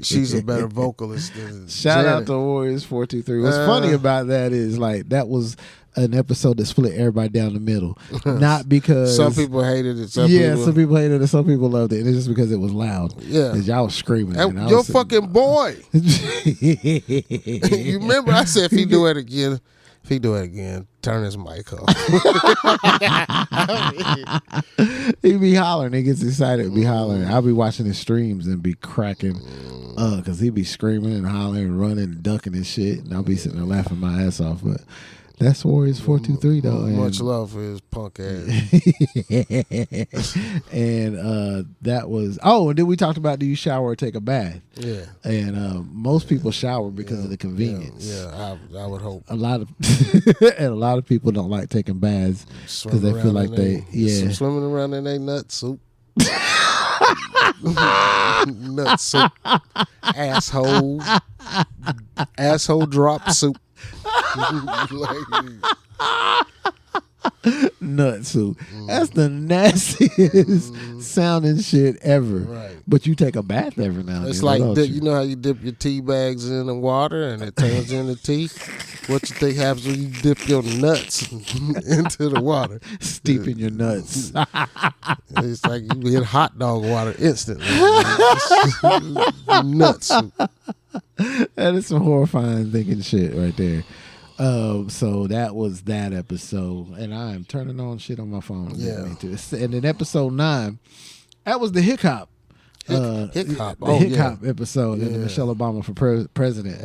she's a better vocalist than Shout Janet. out to Warriors 423. What's funny about that is like that was an episode that split everybody down the middle. Not because some people hated it. Some people hated it. Some people loved it. And it's just because it was loud. Yeah, because y'all was screaming. And your fucking boy. You remember I said if he do it again, If he do it again, turn his mic off. He be hollering. He gets excited, be hollering. I'll be watching his streams and be cracking, cause he be screaming and hollering and running and ducking and shit, and I'll be sitting there laughing my ass off. But that's Warriors 423 though. Much love for his punk ass. And that was. Oh, and then we talked about, do you shower or take a bath? Yeah. And most people shower because of the convenience. Yeah, I would hope. A lot of and a lot of people don't like taking baths because they feel like some swimming around in their nut soup. Nut soup. Asshole drop soup. Nut soup. That's the nastiest sounding shit ever. Right. But you take a bath every now and then. It's like you know how you dip your tea bags in the water and it turns into tea? What you think happens when you dip your nuts into the water? Steeping your nuts. It's like you hit hot dog water instantly. Nut soup. That is some horrifying thinking shit right there. So that was that episode, and I am turning on shit on my phone. Yeah. And in episode 9, that was the Hick Hop. Hick Hop. The Hick Hop episode, and the Michelle Obama for president.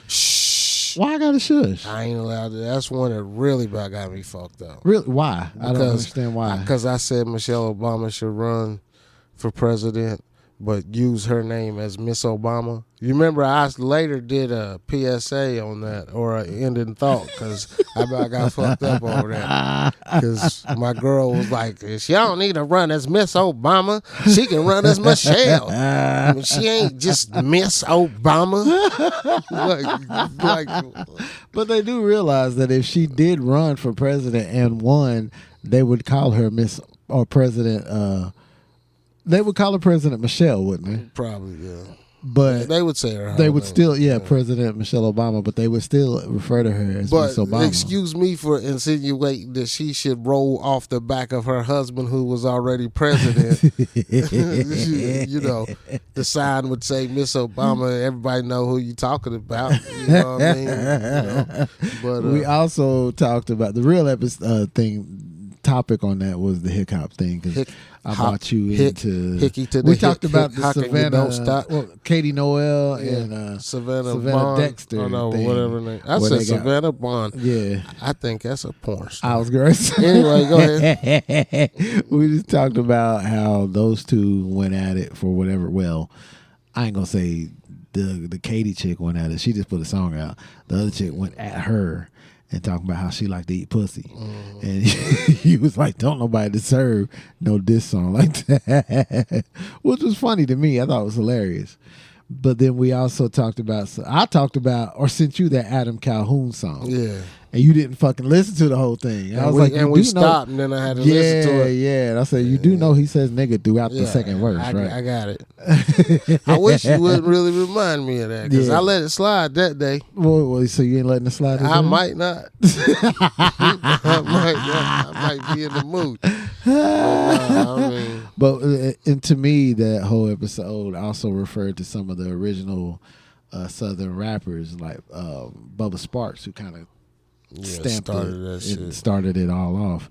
Shh. Why I gotta shush? I ain't allowed to. That's one that really about got me fucked up. Really? Why? I don't understand why. Because I said Michelle Obama should run for president, but use her name as Miss Obama. You remember I later did a PSA on that, or an ending thought, because I got fucked up over that. Because my girl was like, she don't need to run as Miss Obama. She can run as Michelle. I mean, she ain't just Miss Obama. But they do realize that if she did run for president and won, they would call her Miss or President. They would call her President Michelle, wouldn't they? Probably, yeah. But they would say her. They would still, President Michelle Obama, but they would still refer to her as Miss Obama. Excuse me for insinuating that she should roll off the back of her husband, who was already president. You know, the sign would say Miss Obama. Everybody know who you talking about. You know what I mean? You know? But we also talked about the real episode topic on that was the Hick Hop thing, because I brought you into Hickey to the we talked about the Savannah, Katie Noel and Savannah Dexter. Oh no, thing, whatever name. I said Savannah Bond. Yeah, I think that's a porn star. I was great. Anyway, go ahead. We just talked about how those two went at it for whatever. Well, I ain't gonna say the Katie chick went at it. She just put a song out. The other chick went at her and talking about how she liked to eat pussy. And he was like, don't nobody deserve no diss song like that. Which was funny to me. I thought it was hilarious. But then we also talked about, or sent you that Adam Calhoun song. Yeah. And you didn't fucking listen to the whole thing. I was like, we stopped, and then I had to listen to it. Yeah. And I said, you do know he says nigga throughout the second verse, right? I got it. I wish you wouldn't really remind me of that, because I let it slide that day. Well, so you ain't letting it slide? I might not. I might be in the mood. But and to me, that whole episode also referred to some of the original Southern rappers, like Bubba Sparks, who kind of started it all off.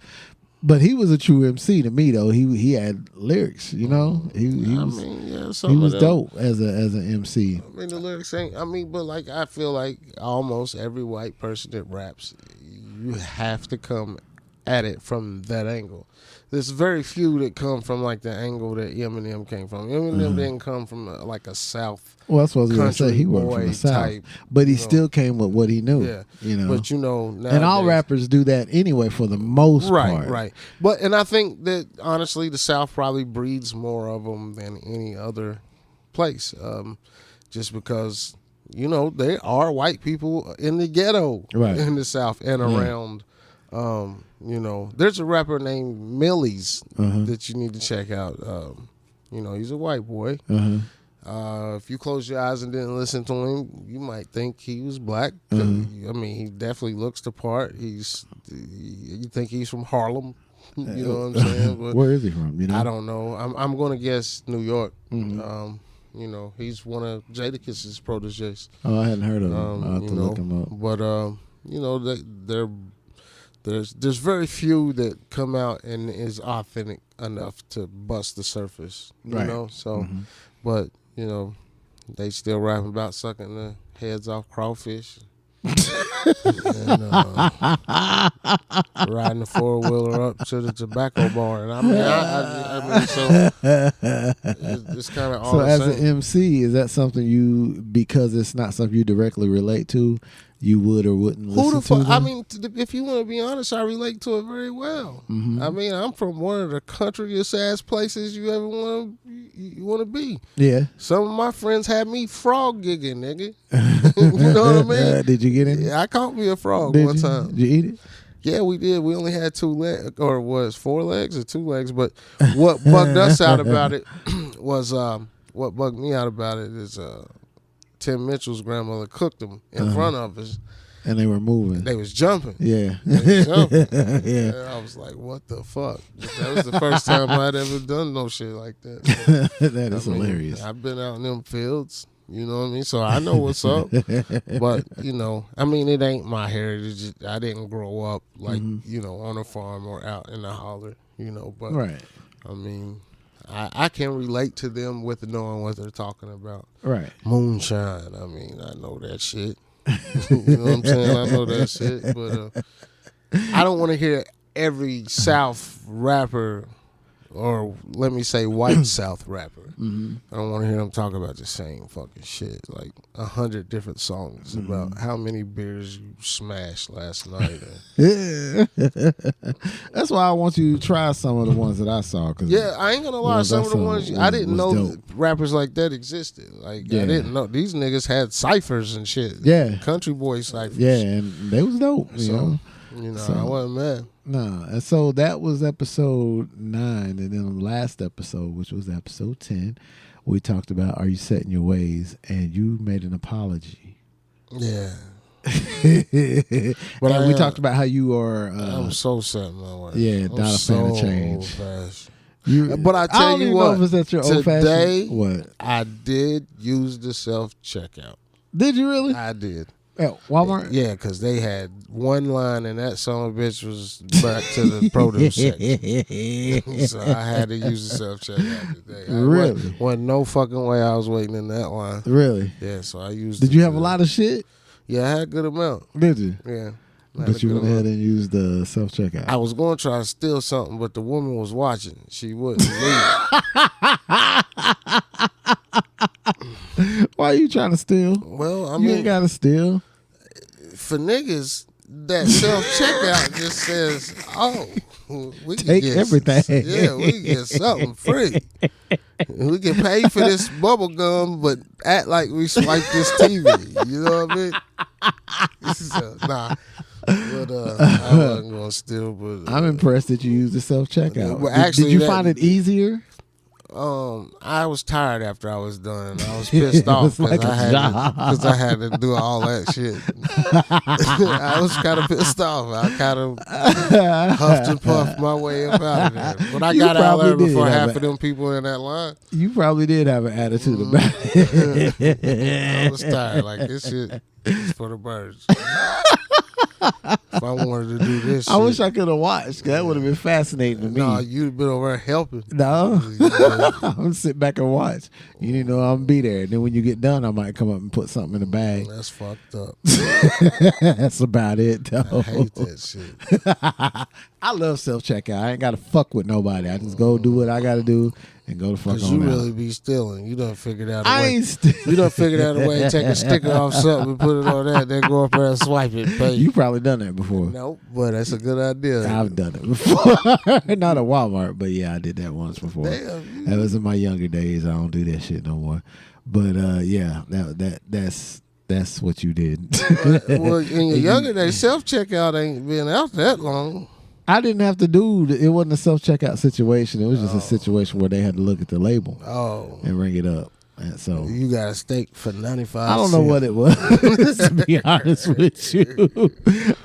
But he was a true MC to me, though. He had lyrics, you know. He was dope as an MC. I mean, the lyrics ain't. But like I feel like almost every white person that raps, you have to come at it from that angle. There's very few that come from like the angle that Eminem came from. Eminem didn't come from like a South. Well, that's what I was going to say. He wasn't from the South, type, but he still came with what he knew. Yeah, you know. But nowadays, and all rappers do that anyway for the most part. Right. And I think that honestly, the South probably breeds more of them than any other place, just because there are white people in the ghetto in the South and around. There's a rapper named Millies that you need to check out. He's a white boy. If you close your eyes and didn't listen to him, you might think he was black. He definitely looks the part. You think he's from Harlem. You know what I'm saying? But where is he from? I don't know. I'm going to guess New York. He's one of Jadakiss' proteges. Oh, I hadn't heard of him. I'll have to look him up. But there's very few that come out and is authentic enough to bust the surface. You know, so but they still rapping about sucking the heads off crawfish. And, riding the 4-wheeler up to the tobacco barn. I mean, so it's kind of all. So the as same. an MC, is that something because it's not something you directly relate to, you would or wouldn't listen to? I mean, if you want to be honest, I relate to it very well. I mean, I'm from one of the countryest ass places you ever want to be. Yeah. Some of my friends had me frog gigging, nigga. You know what I mean? Did you get in? Yeah, I caught me a frog Did one you? time. Did you eat it? Yeah, we did. We only had 2 legs, or was 4 legs or 2 legs. But what bugged us out about it was what bugged me out about it is Tim Mitchell's grandmother cooked them in front of us. And they were moving. They was jumping. Yeah. They was jumping. Yeah. And I was like, what the fuck? That was the first time I'd ever done no shit like that. That is hilarious. I've been out in them fields. You know what I mean? So I know what's up. But, I mean, it ain't my heritage. I didn't grow up like, on a farm or out in the holler, But, Right. I mean, I can relate to them with knowing what they're talking about. Right. Moonshine. I mean, I know that shit. You know what I'm saying? I know that shit. But I don't want to hear every South rapper, or let me say white South rapper. I don't want to hear them talk about the same fucking shit. Like 100 different songs about how many beers you smashed last night. Yeah. That's why I want you to try some of the ones that I saw. Yeah, I ain't gonna lie. Some of the ones I didn't know that rappers like that existed. Like I didn't know these niggas had ciphers and shit. Yeah, country boy ciphers. Yeah, and they was dope. So, I wasn't mad. No, and so that was episode 9, and then the last episode, which was episode 10, we talked about are you set in your ways, and you made an apology. Yeah. But we talked about how you are. I'm so set in my ways. Yeah, I'm not a fan of change. Old-fashioned. But I tell you what, today what I did use the self checkout. Did you really? I did. At Walmart? Yeah, because they had one line and that son of a bitch was back to the produce section. So I had to use the self-checkout today. Really? Wasn't no fucking way I was waiting in that line. Really? Yeah, so I used Did you have a lot of shit? Yeah, I had a good amount. Did you? Yeah. But you went ahead and used the self-checkout. I was going to try to steal something, but the woman was watching. She wouldn't leave. Why are you trying to steal? Well, I you mean, ain't got to steal. For niggas, that self-checkout just says, oh, we can take get everything. Yeah, we can get something free. We can pay for this bubble gum, but act like we swiped this TV. You know what I mean? So, nah. But I wasn't going to steal. But I'm impressed that you used the self-checkout. Well, actually, did you find it easier? I was tired after I was done. I was pissed off because I had to do all that shit. I was kind of pissed off. I kind of huffed and puffed my way up out of there. But I got out there before half of them people in that line. You probably did have an attitude about it. I was tired. Like, this shit is for the birds. If I wanted to do this I wish I could have watched. That would have been fascinating to me. No, you'd have been over there helping. No. I'm going to sit back and watch. You didn't know I'm going to be there. And then when you get done, I might come up and put something in the bag. That's fucked up. That's about it, though. I hate that shit. I love self-checkout. I ain't got to fuck with nobody. I just go do what I got to do and go the fuck on out. Because you really be stealing. You done figured out a way. I ain't stealing. You done figured out a way to take a sticker off something and put it on that, then go up there and swipe it. Pay. You probably done that before. Nope, but that's a good idea. I've done it before. Not at Walmart, but yeah, I did that once before. Damn. That was in my younger days. I don't do that shit no more. But yeah, that's what you did. Well, in your younger days, self-checkout ain't been out that long. I didn't have to do it. Wasn't a self-checkout situation. It was just a situation where they had to look at the label and ring it up. And so You got a steak for 95 I don't know what it was, to be honest with you.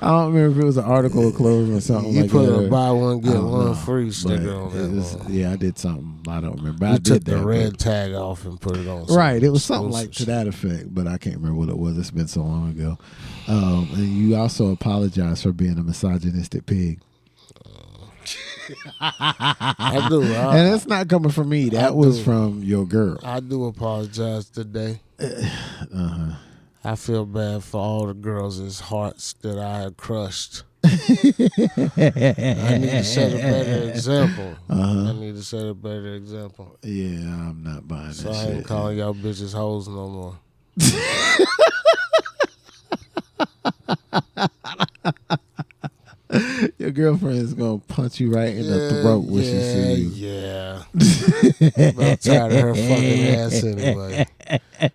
I don't remember if it was an article of clothing or something You like put that. a buy one, get one know, free sticker on it was, that. yeah, I did something. I don't remember. You I took did the that, red but- tag off and put it on. Right, it was something exclusive like to that effect, but I can't remember what it was. It's been so long ago. And you also apologize for being a misogynistic pig. I do. And it's not coming from me. That was from your girl. I do apologize today. I feel bad for all the girls' hearts that I have crushed. I need to set a better example. I need to set a better example. Yeah, I'm not buying So that I shit. ain't calling y'all bitches hoes no more. Your girlfriend is gonna punch you right in the throat when she see you. Yeah. I'm tired of her fucking ass anyway.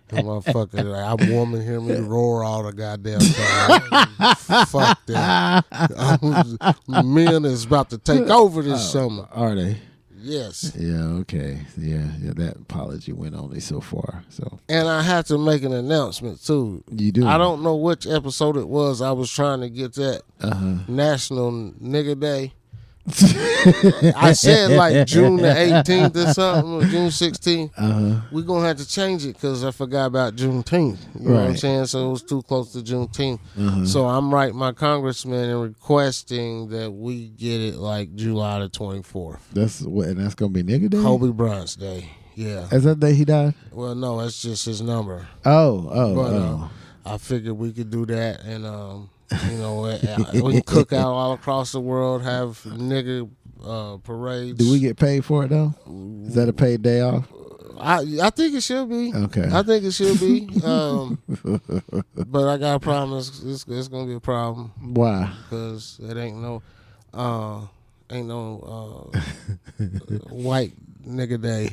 The motherfucker, like, I'm woman, hear me roar all the goddamn time. Fuck that. Men is about to take over this summer. Are they? Yes. Yeah, okay. Yeah, that apology went only so far. So And I have to make an announcement too. you do. I don't know which episode it was. I was trying to get that National Nigga Day. I said like June the 18th or something, or June 16th. We're going to have to change it because I forgot about Juneteenth. You know what I'm Right. saying? So it was too close to Juneteenth. So I'm writing my congressman and requesting that we get it like July the 24th. That's gonna be nigga day. Kobe Bryant's Day. Yeah. Is that the day he died? Well, no, that's just his number. Oh. I figured we could do that, and you know, we can cook out all across the world, have nigga parades. Do we get paid for it though? Is that a paid day off? I think it should be. Okay. I think it should be. But I got a problem. It's gonna be a problem Why? because it ain't no white nigga day.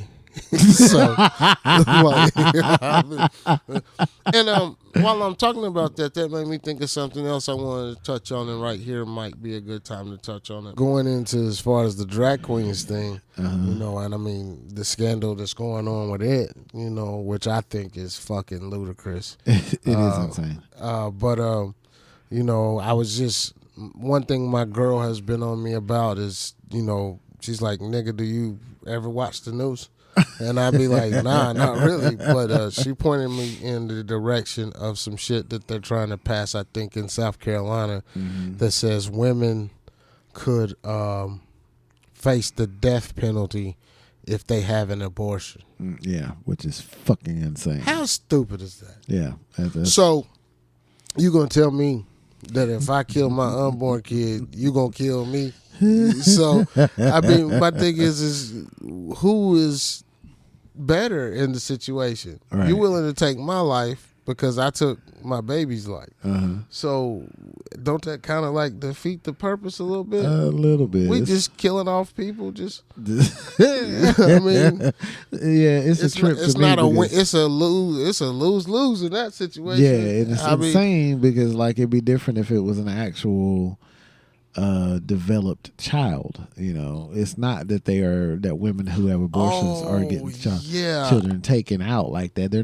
So, and while I'm talking about that made me think of something else I wanted to touch on, and right here might be a good time to touch on it. Going into as far as the drag queens thing, you know, and I mean the scandal that's going on with it, you know, which I think is fucking ludicrous. It is insane. But you know, I was just one thing my girl has been on me about is, you know, she's like, nigga, do you ever watch the news? And I'd be like, nah, not really. But she pointed me in the direction of some shit that they're trying to pass, I think, in South Carolina that says women could face the death penalty if they have an abortion. Yeah, which is fucking insane. How stupid is that? Yeah. So you gonna tell me that if I kill my unborn kid, you gonna kill me? So I mean, my thing is who is better in the situation? Right. You willing to take my life because I took my baby's life? So don't that kind of like defeat the purpose a little bit? A little bit. We just killing off people. Just I mean, yeah, it's a trip. It's to me not a win. because- It's a lose. It's a lose in that situation. Yeah, and it's I mean, insane because like it'd be different if it was an actual developed child. You know, it's not that that women who have abortions are getting children taken out like that. They're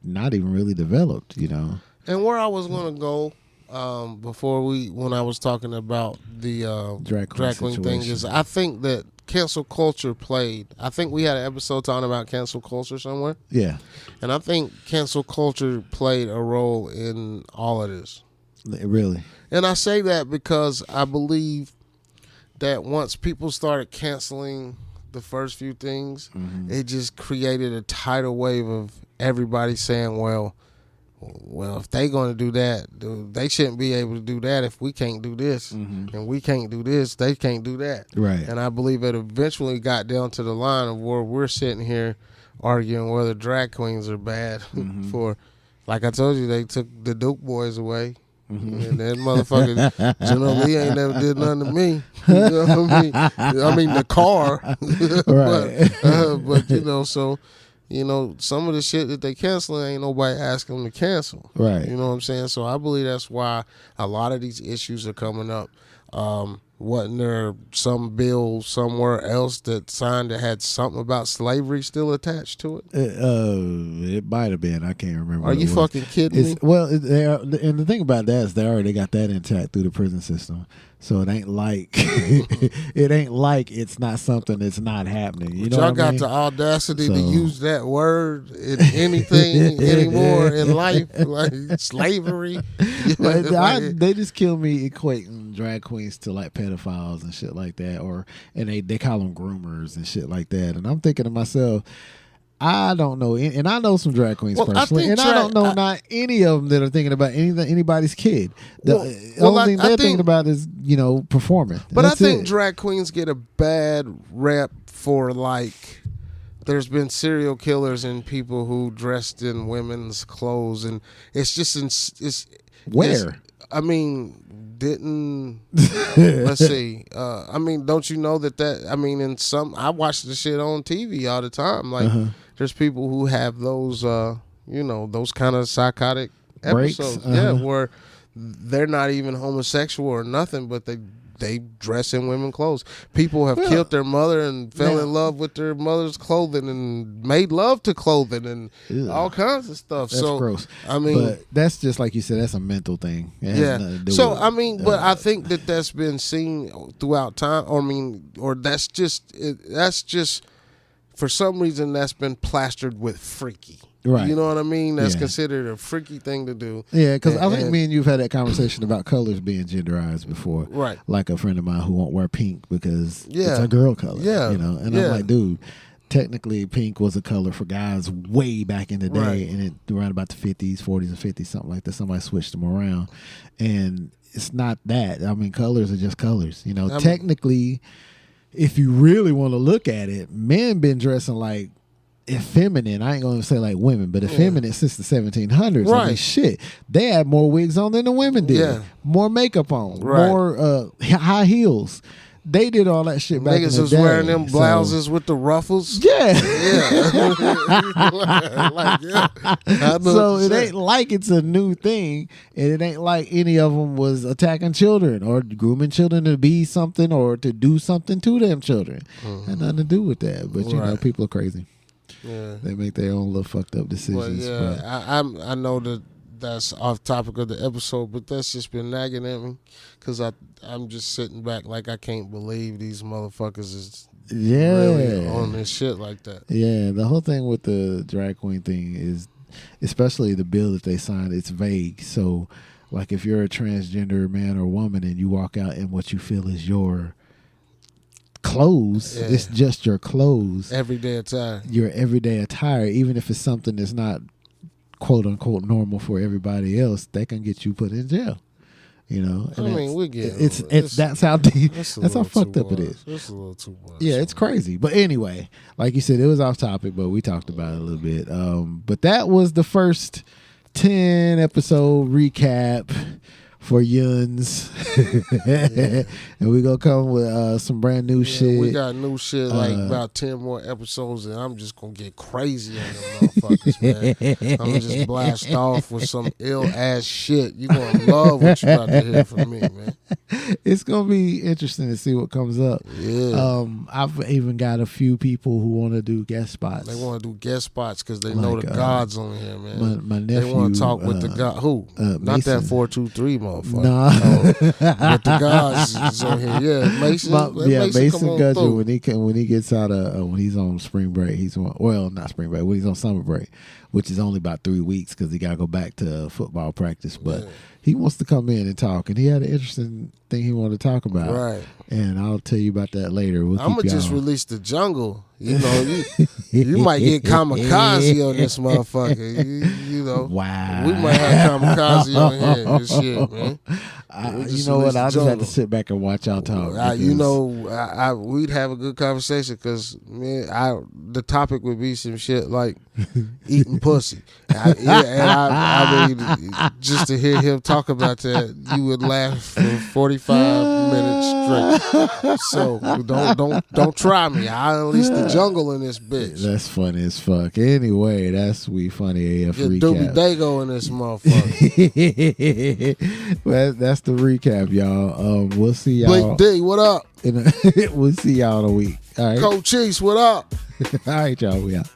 not even really developed. You know. And where I was going to go when I was talking about the Drag queen thing is, situation. I think that cancel culture played. I think we had an episode talking about cancel culture somewhere, Yeah. and I think cancel culture played a role in all of this. Really. And I say that because I believe that once people started canceling the first few things, it just created a tidal wave of everybody saying, well, if they going to do that, they shouldn't be able to do that if we can't do this. And we can't do this, they can't do that. Right. And I believe it eventually got down to the line of where we're sitting here arguing whether drag queens are bad for, like I told you, they took the Duke boys away. And that motherfucker, Janelle Lee ain't never did nothing to me. You know what I mean? I mean the car. Right. But you know, so, you know, some of the shit that they canceling ain't nobody asking them to cancel. Right. You know what I'm saying? So I believe that's why a lot of these issues are coming up. Wasn't there some bill somewhere else that signed that had something about slavery still attached to it? It might have been. I can't remember. Are you fucking kidding me? Well, and the thing about that is they already got that intact through the prison system. So it ain't like it's not something that's not happening. You know, y'all what I mean? got the audacity to use that word in anything anymore in life, like slavery. They just kill me equating drag queens to like pedophiles and shit like that, and they call them groomers and shit like that. And I'm thinking to myself, I don't know, and I know some drag queens personally, and I don't know not any of them that are thinking about anybody's kid. The only thing they're thinking about is performing. But I think drag queens get a bad rep for like. There's been serial killers and people who dressed in women's clothes, and it's just where. I mean, let's see. I mean, don't you know that? I mean, I watch the shit on TV all the time. Like, there's people who have those, those kind of psychotic episodes. Yeah, where they're not even homosexual or nothing, but they dress in women's clothes. People have killed their mother and fell in love with their mother's clothing and made love to clothing and all kinds of stuff. That's gross. I mean, but that's just like you said. That's a mental thing. So I mean, but I think that's been seen throughout time. Or that's just for some reason that's been plastered with freaky. Right. You know what I mean? That's considered a freaky thing to do. Yeah, because I think me and you've had that conversation about colors being genderized before. Right. Like a friend of mine who won't wear pink because it's a girl color. Yeah. And I'm like, dude, technically pink was a color for guys way back in the day, right. and around about the 50s, 40s, and 50s, something like that. Somebody switched them around. And it's not that. I mean, colors are just colors. Technically, if you really want to look at it, men been dressing like effeminate. I ain't gonna say like women, but effeminate since the 1700s. Right. I mean, shit, they had more wigs on than the women did. Yeah. More makeup on. Right. More high heels. They did all that shit back in the day. Niggas was wearing them blouses with the ruffles. Yeah. So it ain't like it's a new thing, and it ain't like any of them was attacking children or grooming children to be something or to do something to them children. Had nothing to do with that. But people are crazy. Yeah. They make their own little fucked up decisions. Well, I know that's off topic of the episode, but that's just been nagging at me because I'm just sitting back like I can't believe these motherfuckers is really on this shit like that. Yeah, the whole thing with the drag queen thing is, especially the bill that they signed, it's vague. So, like if you're a transgender man or woman and you walk out in what you feel is your clothes, it's just your clothes. Everyday attire. Your everyday attire, even if it's something that's not quote unquote normal for everybody else, they can get you put in jail. And we get that's how deep, that's how fucked up it is. It's a little too much. Yeah, it's crazy. But anyway, like you said, it was off topic, but we talked about it a little bit. But that was the first 10 episode recap for Yuns. And we gonna come with some brand new shit. We got new shit like about 10 more episodes, and I'm just gonna get crazy on them motherfuckers, man. I'm gonna just blast off with some ill ass shit. You gonna love what you about to hear from me, man. It's gonna be interesting to see what comes up. Yeah. I've even got a few people who want to do guest spots. They want to do guest spots because they know the gods on here, man. My nephew. They want to talk with the god. Who? Not Mason. that 423 motherfucker. Nah. But the gods is on here. Yeah, Mason. Mason Gudger when he gets out of when he's on spring break. Not spring break. When he's on summer break, which is only about 3 weeks because he got to go back to football practice. But he wants to come in and talk, and he had an interesting thing he wanted to talk about. Right. And I'll tell you about that later. I'm gonna just release the jungle. You might get kamikaze on this motherfucker. You know. Wow. We might have kamikaze on here and shit, man. You know what? I just have to sit back and watch y'all talk. We'd have a good conversation because the topic would be some shit like eating pussy. I mean, just to hear him talk about that, you would laugh for 45 minutes straight. So don't try me. I unleash the jungle in this bitch. That's funny as fuck. Anyway, that's We Funny AF Get recap. Doobie Dago in this motherfucker. Well, that's the recap, y'all. We'll see y'all. Blake D, what up? We'll see y'all in a week. All right. Coach Cheese, what up? All right, y'all. We out.